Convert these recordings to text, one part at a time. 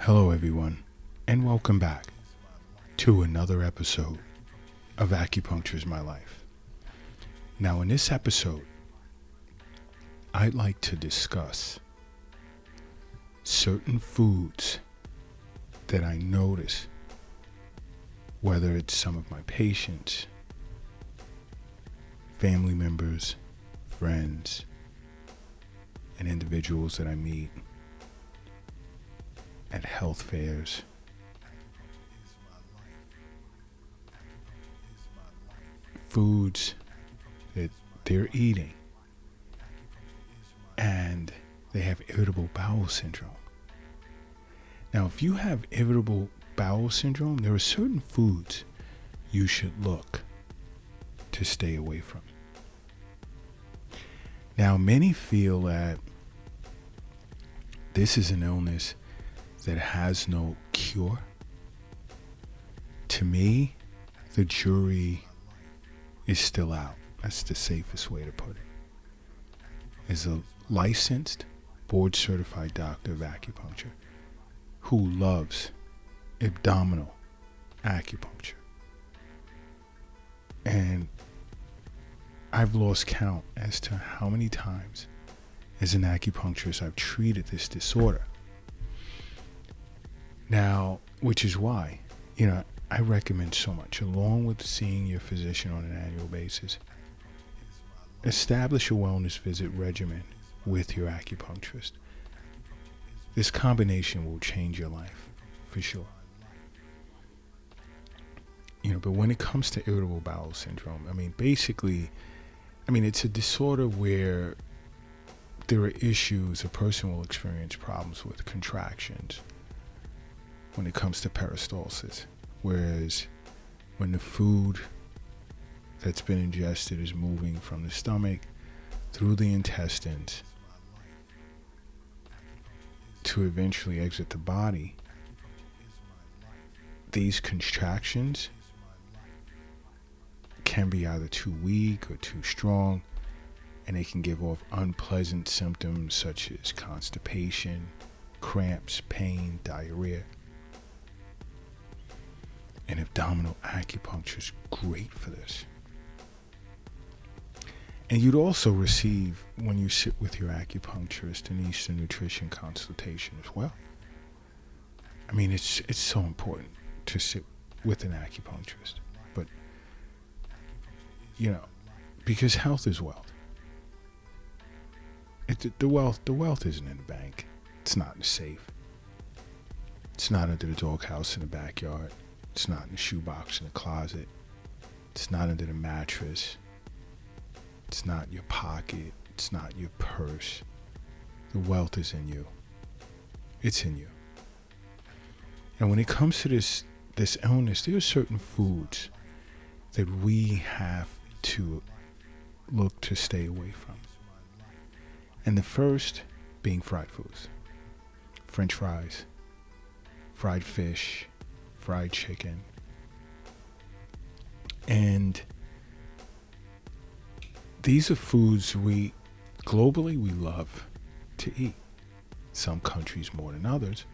Hello, everyone, and welcome back to another episode of Acupuncture is My Life. Now, in this episode, I'd like to discuss certain foods that I notice, whether it's some of my patients, family members, friends, and individuals that I meet at health fairs. Foods that they're eating and they have irritable bowel syndrome. Now, if you have irritable bowel syndrome, there are certain foods you should look to stay away from. Now, many feel that this is an illness that has no cure. To me, the jury is still out. That's the safest way to put it. As a licensed, board-certified doctor of acupuncture who loves abdominal acupuncture. And I've lost count as to how many times as an acupuncturist I've treated this disorder. Now, which is why, I recommend so much, along with seeing your physician on an annual basis, establish a wellness visit regimen with your acupuncturist. This combination will change your life, for sure. But when it comes to irritable bowel syndrome, it's a disorder where there are issues. A person will experience problems with contractions when it comes to peristalsis, whereas when the food that's been ingested is moving from the stomach through the intestines to eventually exit the body, these contractions can be either too weak or too strong, and they can give off unpleasant symptoms such as constipation, cramps, pain, diarrhea. And abdominal acupuncture is great for this. And you'd also receive, when you sit with your acupuncturist, an Eastern nutrition consultation as well. It's so important to sit with an acupuncturist. But, because health is wealth. The wealth isn't in the bank. It's not in the safe. It's not under the doghouse in the backyard. It's not in the shoebox in the closet. It's not under the mattress. It's not your pocket. It's not your purse. The wealth is in you. It's in you. And when it comes to this illness, there are certain foods that we have to look to stay away from. And the first being fried foods. French fries, fried fish, fried chicken. And these are foods we love to eat. Some countries more than others.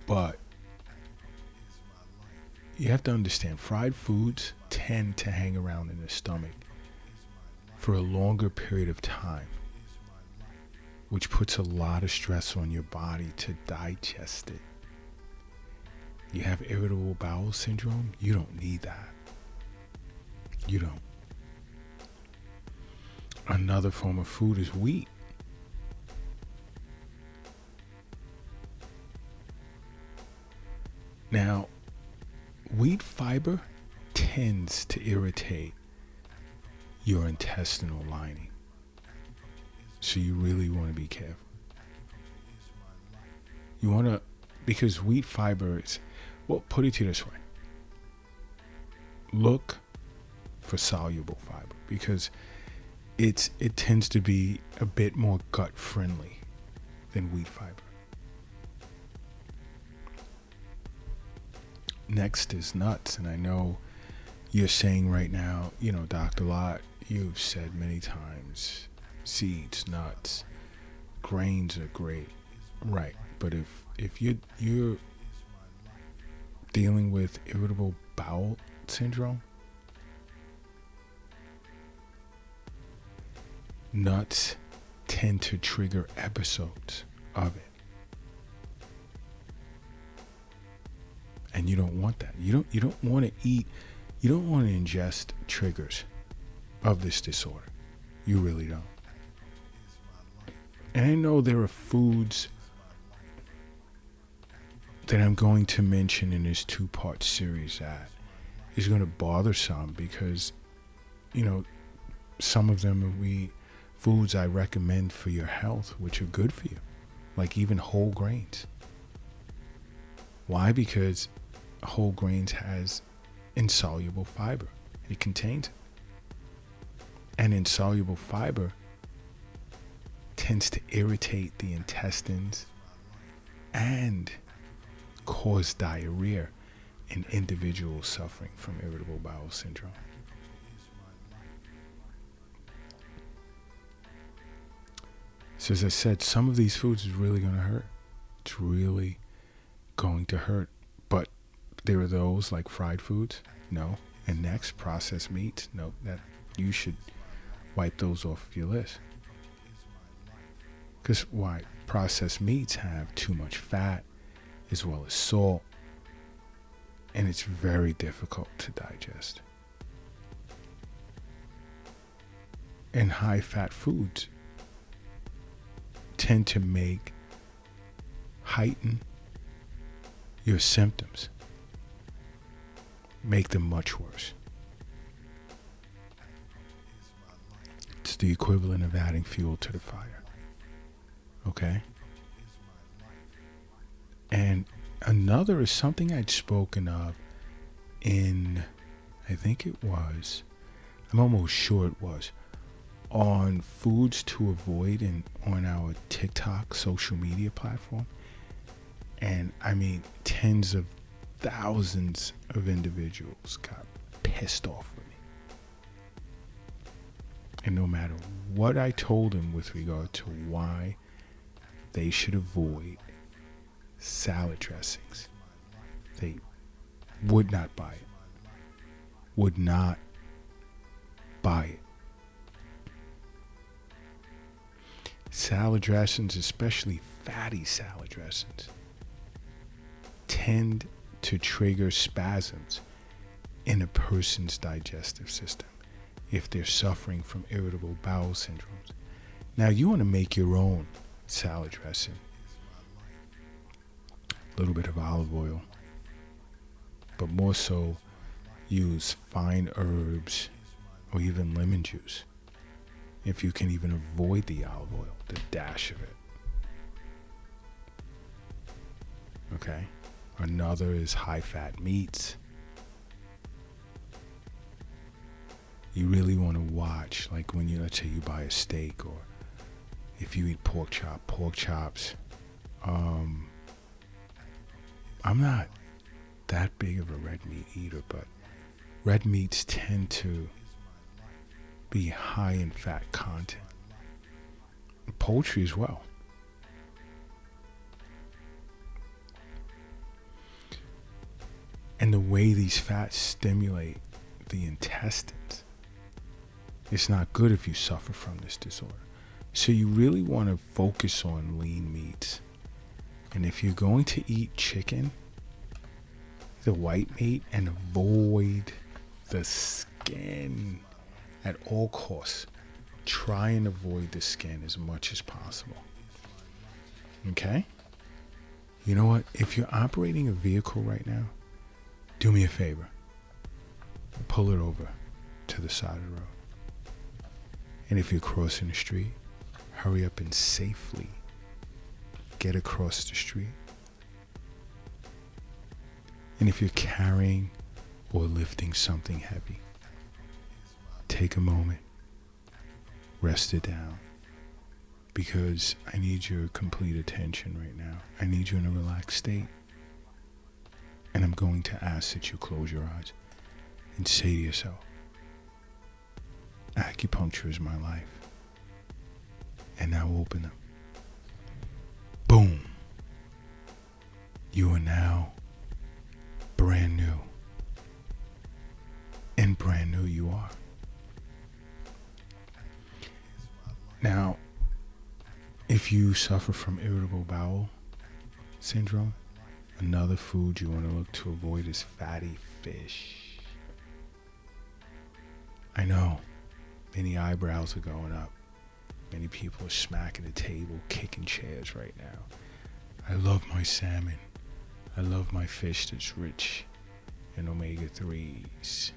But you have to understand, fried foods tend to hang around in the stomach for a longer period of time, which puts a lot of stress on your body to digest it. You have irritable bowel syndrome, you don't need that. You don't. Another form of food is wheat. Now, wheat fiber tends to irritate your intestinal lining. So you really want to be careful. Because wheat fiber is, put it to you this way. Look for soluble fiber because it tends to be a bit more gut friendly than wheat fiber. Next is nuts, and I know you're saying right now, Dr. Lott, you've said many times, seeds, nuts, grains are great. Right. But if you're dealing with irritable bowel syndrome, nuts tend to trigger episodes of it. And you don't want that. You don't want to eat, you don't want to ingest triggers of this disorder. You really don't. And I know there are foods that I'm going to mention in this 2-part series that is going to bother some because, some of them are foods I recommend for your health, which are good for you, like even whole grains. Why? Because whole grains has insoluble fiber. It contains it. And insoluble fiber tends to irritate the intestines and cause diarrhea in individuals suffering from irritable bowel syndrome. So as I said, some of these foods is really going to hurt. It's really going to hurt. But there are those like fried foods, no. And next, processed meats, no. That you should wipe those off your list. Because why? Processed meats have too much fat as well as salt, and it's very difficult to digest. And high-fat foods tend to heighten your symptoms, make them much worse. It's the equivalent of adding fuel to the fire. Okay? And another is something I'd spoken of in, I think it was, I'm almost sure it was, on foods to avoid on our TikTok social media platform. And I mean, tens of thousands of individuals got pissed off with me. And no matter what I told them with regard to why they should avoid salad dressings, they would not buy it. Would not buy it. Salad dressings, especially fatty salad dressings, tend to trigger spasms in a person's digestive system if they're suffering from irritable bowel syndromes. Now, you want to make your own salad dressing. A little bit of olive oil, but more so use fine herbs or even lemon juice. If you can even avoid the olive oil, the dash of it. Okay? Another is high-fat meats. You really want to watch, like when let's say you buy a steak, or if you eat pork chops. I'm not that big of a red meat eater, but red meats tend to be high in fat content. Poultry as well. And the way these fats stimulate the intestines, it's not good if you suffer from this disorder. So you really want to focus on lean meats. And if you're going to eat chicken, the white meat, and avoid the skin at all costs. Try and avoid the skin as much as possible. Okay? You know what? If you're operating a vehicle right now, do me a favor. Pull it over to the side of the road. And if you're crossing the street, hurry up and safely get across the street. And if you're carrying or lifting something heavy, take a moment, rest it down, because I need your complete attention right now. I need you in a relaxed state. And I'm going to ask that you close your eyes and say to yourself, acupuncture is my life. And now open them. Boom. You are now brand new. And brand new you are. Now, if you suffer from irritable bowel syndrome, another food you want to look to avoid is fatty fish. I know, many eyebrows are going up. Many people are smacking the table, kicking chairs right now. I love my salmon. I love my fish that's rich in omega-3s.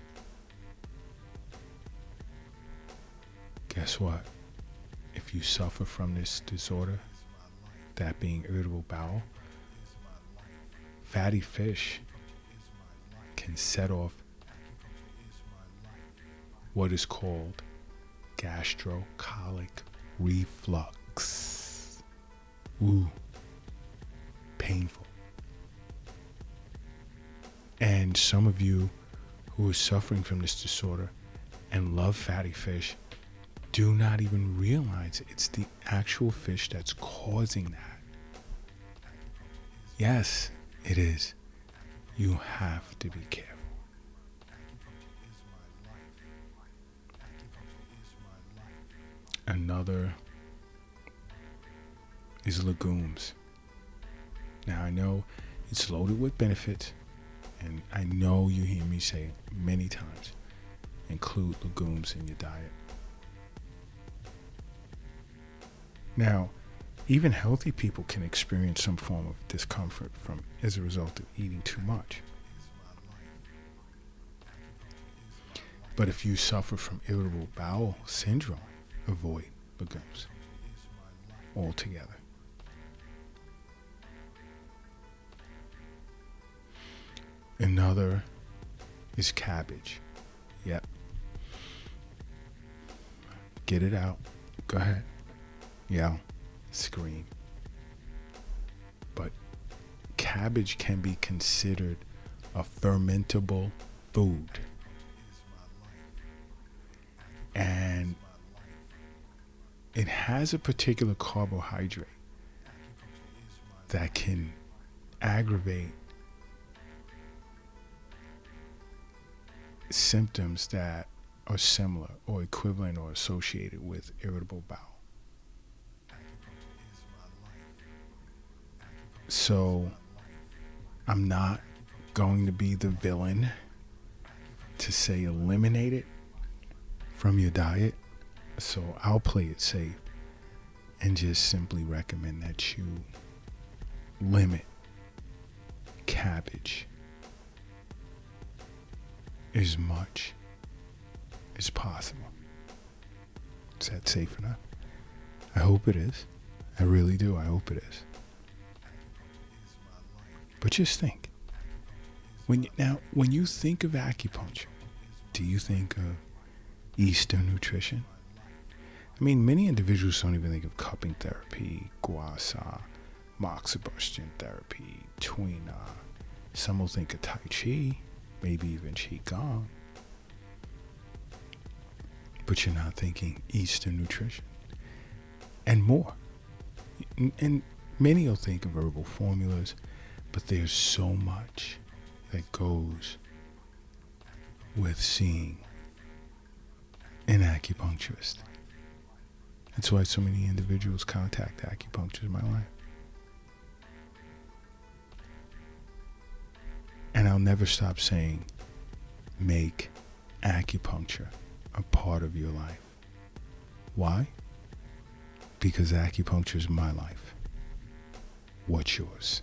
Guess what? If you suffer from this disorder, that being irritable bowel, fatty fish can set off what is called gastrocolic reflux. Ooh, painful. And some of you who are suffering from this disorder and love fatty fish do not even realize it's the actual fish that's causing that. Yes, it is. You have to be careful. Another is legumes. Now I know it's loaded with benefits, and I know you hear me say many times, include legumes in your diet. Now, even healthy people can experience some form of discomfort as a result of eating too much. But if you suffer from irritable bowel syndrome, avoid legumes altogether. Another is cabbage. Yep. Get it out. Go ahead. Yell. Scream. But cabbage can be considered a fermentable food. And it has a particular carbohydrate that can aggravate symptoms that are similar or equivalent or associated with irritable bowel. So I'm not going to be the villain to say eliminate it from your diet. So I'll play it safe and just simply recommend that you limit cabbage as much as possible. Is that safe enough? I hope it is. I really do. I hope it is. But just think. When you think of acupuncture, do you think of Eastern nutrition? I mean, many individuals don't even think of cupping therapy, gua sha, moxibustion therapy, tuina. Some will think of Tai Chi, maybe even Qigong. But you're not thinking Eastern nutrition. And more. And many will think of herbal formulas, but there's so much that goes with seeing an acupuncturist. That's why so many individuals contact acupuncture in my life. And I'll never stop saying, make acupuncture a part of your life. Why? Because acupuncture is my life. What's yours?